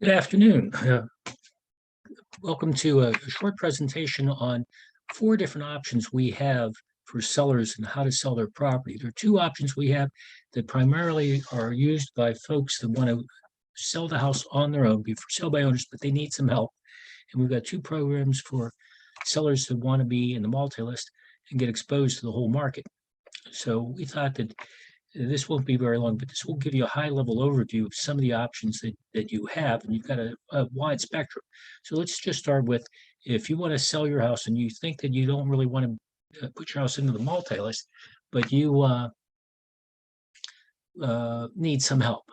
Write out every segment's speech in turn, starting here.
Good afternoon. Welcome to a short presentation on four different options we have for sellers and how to sell their property. There are two options we have that primarily are used by folks that want to sell the house on their own, be for sale by owners, but they need some help. And we've got two programs for sellers that want to be in the multi-list and get exposed to the whole market. So we thought that this won't be very long, but this will give you a high-level overview of some of the options that you have, and you've got a wide spectrum. So let's just start with, if you want to sell your house and you think that you don't really want to put your house into the multi-list, but you need some help,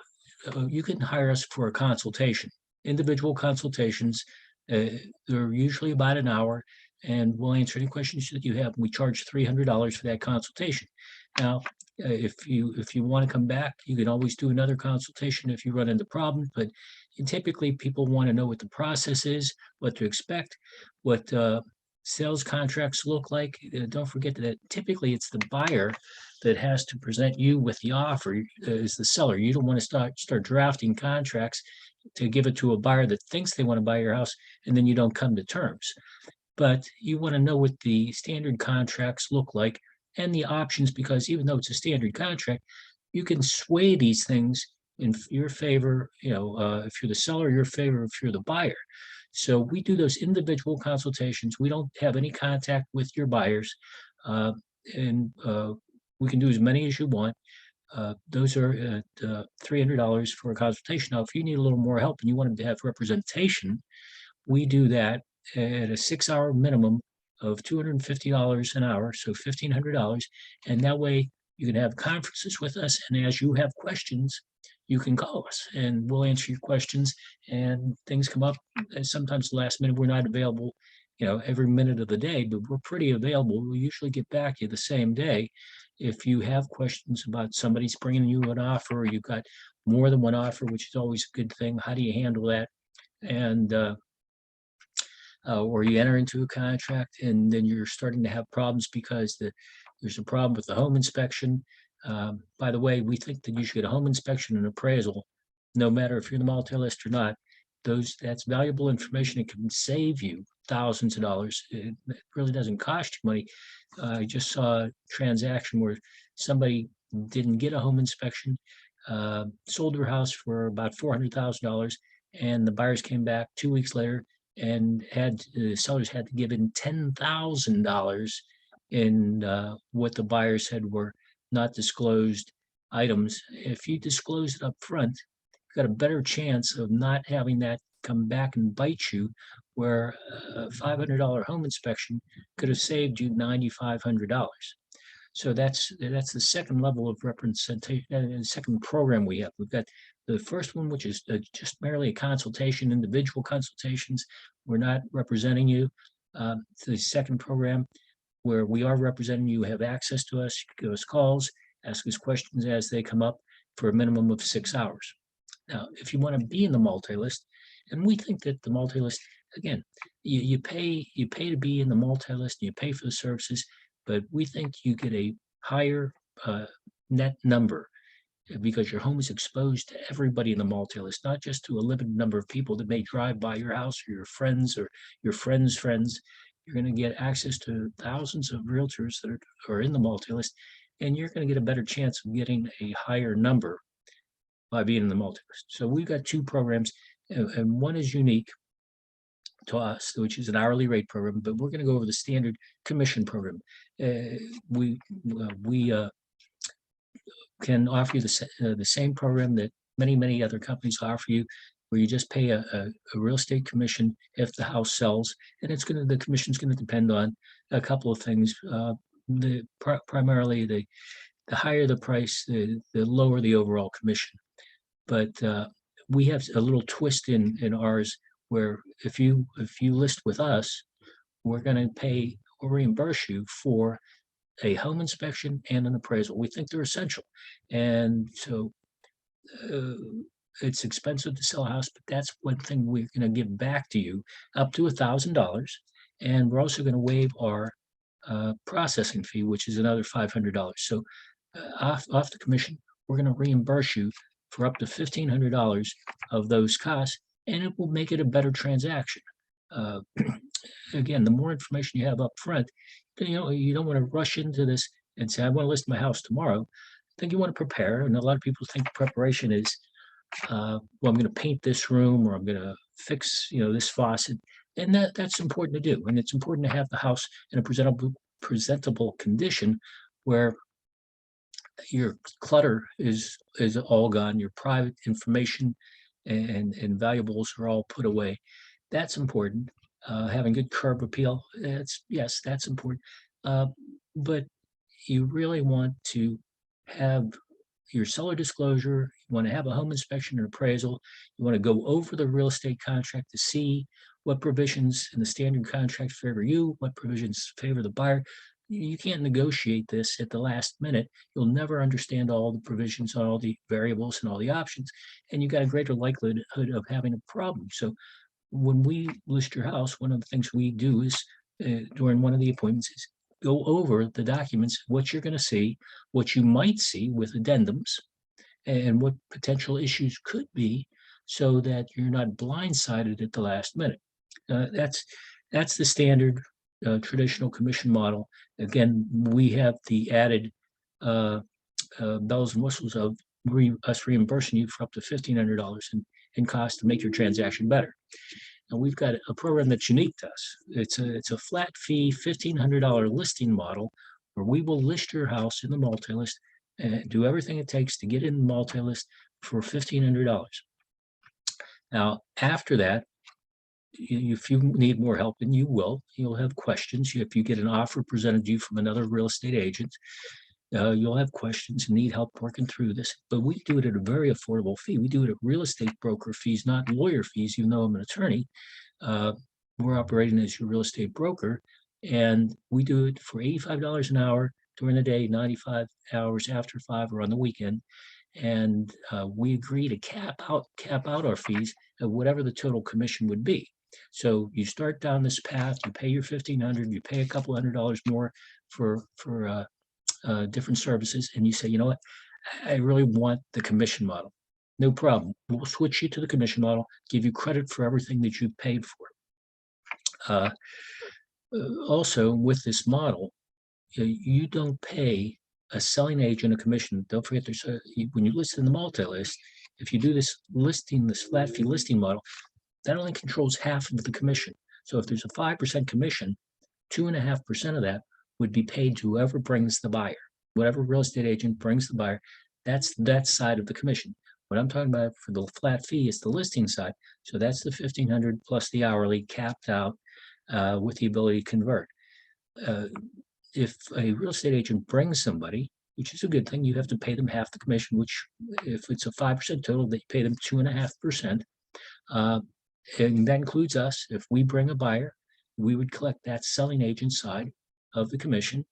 you can hire us for a consultation. Individual consultations, they're usually about an hour, and we'll answer any questions that you have. We charge $300 for that consultation. Now, if you want to come back, you can always do another consultation if you run into problems. But typically, people want to know what the process is, what to expect, what sales contracts look like. Don't forget that typically it's the buyer that has to present you with the offer as the seller. You don't want to start drafting contracts to give it to a buyer that thinks they want to buy your house, and then you don't come to terms. But you want to know what the standard contracts look like and the options, because even though it's a standard contract, you can sway these things in your favor, if you're the seller, your favor, if you're the buyer. So we do those individual consultations. We don't have any contact with your buyers, and we can do as many as you want. Those are at $300 for a consultation. Now, if you need a little more help and you want to have representation, we do that at a 6-hour minimum of $250 an hour, so $1,500. And that way you can have conferences with us. And as you have questions, you can call us and we'll answer your questions. And things come up. And sometimes the last minute, we're not available, every minute of the day, but we're pretty available. We usually get back to you the same day. If you have questions about somebody's bringing you an offer, or you've got more than one offer, which is always a good thing, how do you handle that? And or you enter into a contract and then you're starting to have problems because there's a problem with the home inspection. By the way, we think that you should get a home inspection and appraisal, no matter if you're in the multi-list or not. That's valuable information. It can save you thousands of dollars. It really doesn't cost you money. I just saw a transaction where somebody didn't get a home inspection, sold their house for about $400,000, and the buyers came back 2 weeks later and the sellers had to give in $10,000 in what the buyer said were not disclosed items. If you disclose it up front, you've got a better chance of not having that come back and bite you, where a $500 home inspection could have saved you $9,500. So that's the second level of representation, the second program we have. We've got the first one, which is just merely a consultation, individual consultations. We're not representing you. The second program, where we are representing you, have access to us, you can give us calls, ask us questions as they come up for a minimum of 6 hours. Now, if you want to be in the multi-list, and we think that the multi-list, again, you pay to be in the multi-list, and you pay for the services, but we think you get a higher net number because your home is exposed to everybody in the multi-list, not just to a limited number of people that may drive by your house or your friends or your friends' friends. You're going to get access to thousands of realtors that are in the multi-list, and you're going to get a better chance of getting a higher number by being in the multi-list. So we've got two programs, and one is unique to us, which is an hourly rate program, but we're going to go over the standard commission program. We can offer you the same program that many other companies offer you, where you just pay a real estate commission if the house sells, and the commission's going to depend on a couple of things. Primarily the higher the price, the lower the overall commission. But we have a little twist in ours, where if you list with us, we're going to pay or reimburse you for a home inspection and an appraisal. We think they're essential. And so it's expensive to sell a house, but that's one thing we're going to give back to you, up to $1,000. And we're also going to waive our processing fee, which is another $500. So off the commission, we're going to reimburse you for up to $1,500 of those costs. and it will make it a better transaction. Uh, Again, the more information you have up front, you don't want to rush into this and say, I want to list my house tomorrow. I think you want to prepare. And a lot of people think preparation is, well, I'm going to paint this room or I'm going to fix, this faucet. And that's important to do. And it's important to have the house in a presentable condition where your clutter is all gone, your private information and valuables are all put away. That's important. Having good curb appeal, that's important. Uh, but you really want to have your seller disclosure, you want to have a home inspection and appraisal, you want to go over the real estate contract to see what provisions in the standard contract favor you, what provisions favor the buyer. You can't negotiate this at the last minute. You'll never understand all the provisions, all the variables, and all the options, and you got a greater likelihood of having a problem. So when we list your house, one of the things we do is during one of the appointments is go over the documents, what you're going to see, what you might see with addendums, and what potential issues could be, so that you're not blindsided at the last minute. That's the standard traditional commission model. Again, we have the added bells and whistles of us reimbursing you for up to $1,500 in cost to make your transaction better. And we've got a program that's unique to us. It's a flat fee, $1,500 listing model, where we will list your house in the multi-list and do everything it takes to get in the multi-list for $1,500. Now, after that, if you need more help, and you will, you'll have questions. If you get an offer presented to you from another real estate agent, you'll have questions and need help working through this. But we do it at a very affordable fee. We do it at real estate broker fees, not lawyer fees, even though I'm an attorney. We're operating as your real estate broker, and we do it for $85 an hour during the day, 95 hours after 5 or on the weekend. And we agree to cap out our fees at whatever the total commission would be. So you start down this path, you pay your $1,500, you pay a couple $100 more for different services, and you say, you know what, I really want the commission model. No problem. We'll switch you to the commission model, give you credit for everything that you've paid for. Also, with this model, you don't pay a selling agent a commission. Don't forget, when you list in the multi-list, if you do this flat fee listing model, that only controls half of the commission. So if there's a 5% commission, 2.5% of that would be paid to whoever brings the buyer. Whatever real estate agent brings the buyer, that's that side of the commission. What I'm talking about for the flat fee is the listing side. So that's the $1,500 plus the hourly capped out with the ability to convert. If a real estate agent brings somebody, which is a good thing, you have to pay them half the commission, which if it's a 5% total, they pay them 2.5%. And that includes us. If we bring a buyer, we would collect that selling agent side of the commission.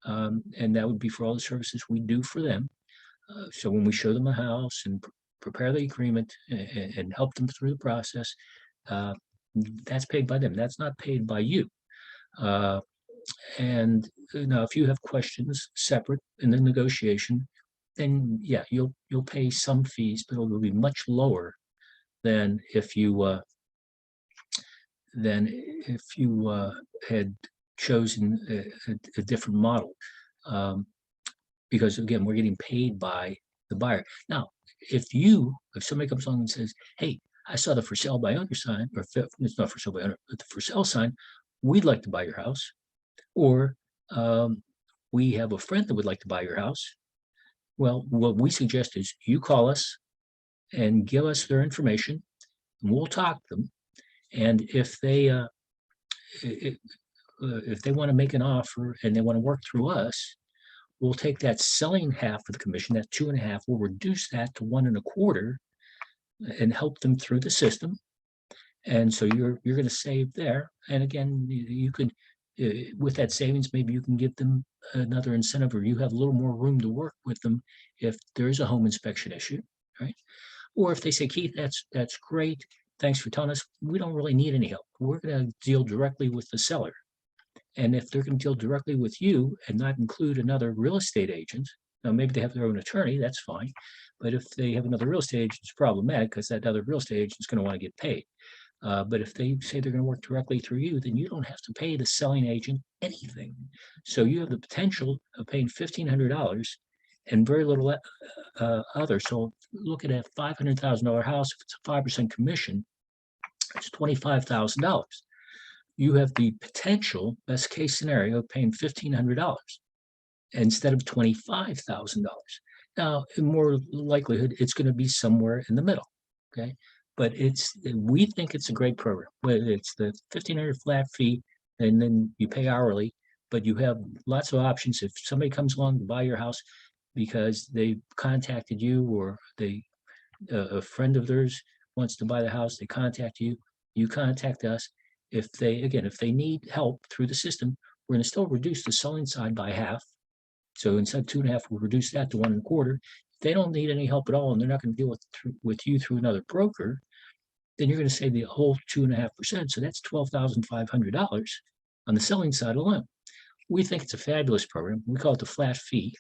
And that would be for all the services we do for them. So when we show them a house and prepare the agreement and help them through the process, that's paid by them. That's not paid by you. And now, if you have questions separate in the negotiation, then yeah, you'll pay some fees, but it will be much lower than if you had chosen a different model, because again, we're getting paid by the buyer. Now, if somebody comes along and says, "Hey, I saw the for sale by owner sign," or it's not for sale by owner, but the for sale sign, we'd like to buy your house, or we have a friend that would like to buy your house. Well, what we suggest is you call us and give us their information, and we'll talk to them. And if they want to make an offer and they want to work through us, we'll take that selling half of the commission, that 2.5, we'll reduce that to 1.25 and help them through the system. And so you're going to save there. And again, you could, with that savings, maybe you can give them another incentive, or you have a little more room to work with them if there is a home inspection issue, right? Or if they say, Keith, that's great, thanks for telling us, we don't really need any help. We're going to deal directly with the seller. And if they're going to deal directly with you and not include another real estate agent, now maybe they have their own attorney, that's fine. But if they have another real estate agent, it's problematic because that other real estate agent is going to want to get paid. But if they say they're going to work directly through you, then you don't have to pay the selling agent anything. So you have the potential of paying $1,500 and very little other. So look at a $500,000 house. If it's a 5% commission, it's $25,000. You have the potential, best case scenario, of paying $1,500 instead of $25,000. Now, in more likelihood, it's going to be somewhere in the middle. Okay. But we think it's a great program. It's the 1,500 flat fee, and then you pay hourly, but you have lots of options. If somebody comes along to buy your house because they contacted you, or a friend of theirs wants to buy the house, they contact you, you contact us. If they need help through the system, we're going to still reduce the selling side by half. So instead of 2.5, we'll reduce that to 1.25. If they don't need any help at all, and they're not going to deal with you through another broker, then you're going to save the whole 2.5%. So that's $12,500 on the selling side alone. We think it's a fabulous program. We call it the flat fee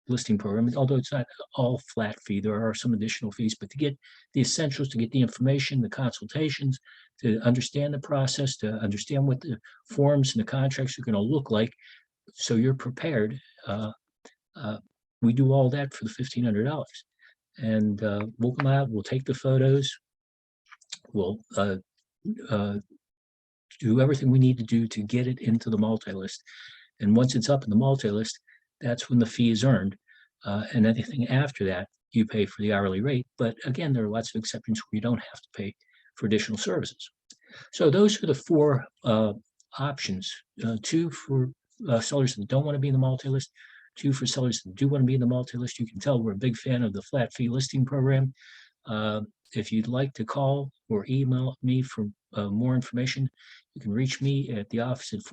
listing program, although it's not all flat fee. There are some additional fees, but to get the essentials, to get the information, the consultations, to understand the process, to understand what the forms and the contracts are going to look like, so you're prepared. We do all that for the $1,500, and we'll come out, we'll take the photos, we'll do everything we need to do to get it into the multi-list. And once it's up in the multi-list, that's when the fee is earned. And anything after that, you pay for the hourly rate. But again, there are lots of exceptions where you don't have to pay for additional services. So those are the four options: two for sellers that don't want to be in the multi-list, two for sellers that do want to be in the multi-list. You can tell we're a big fan of the flat fee listing program. If you'd like to call or email me for more information, you can reach me at the office at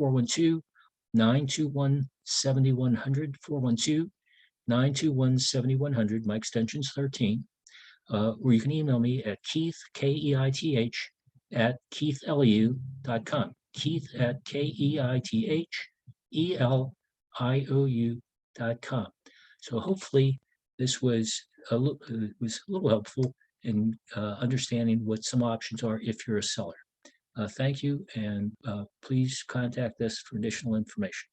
412-921-7100, 412-921-7100. My extension's 13. Or you can email me at Keith, Keith, at KeithEliou.com. Keith at KeithEliou.com. So hopefully this was a little helpful in understanding what some options are if you're a seller. Thank you, and please contact us for additional information.